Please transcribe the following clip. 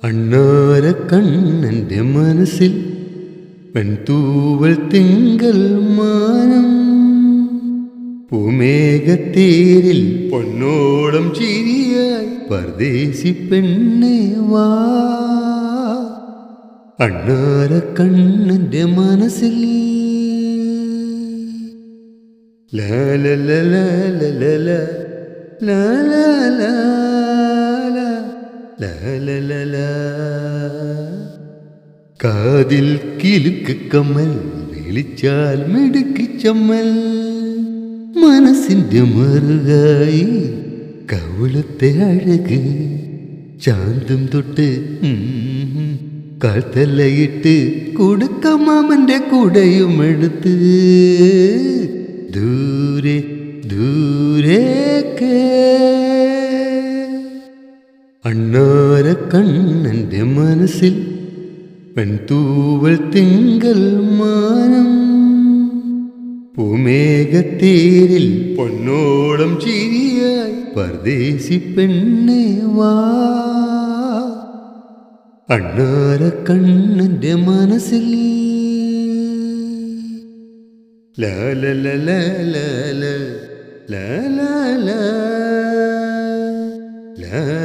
അണ്ണാര കണ്ണന്റെ മനസ്സിൽ പെൺതൂവൽ തിങ്കൾ മാനം, പൂമേഘത്തേരിൽ പൊന്നോളം ചിരിയായി പർദേശി പെണ്ണേ വാ. അണ്ണാര കണ്ണന്റെ മനസ്സിൽ കാതിൽ കിലുക്ക് കമ്മൽ, വിളിച്ചാൽ മിടുക്കി ചമ്മൽ, മനസ്സിന്റെ മറുകായി കവിളത്തെ അഴക്, ചാന്തും തൊട്ട് കാൽത്തലയിട്ട് കുടുക്കമാമന്റെ കുടയും എടുത്ത് ദൂരെ ദൂരേക്ക്. അണ്ണാര കണ്ണന്റെ മനസ്സിൽ പെൺതൂവൽ തിങ്കൾ മാനം, പൂമേഘത്തേരിൽ പൊന്നോളം ചിരിയായി പർദേശി പെണ്ണേ വാ. അണ്ണാര കണ്ണന്റെ മനസ്സിൽ ലാ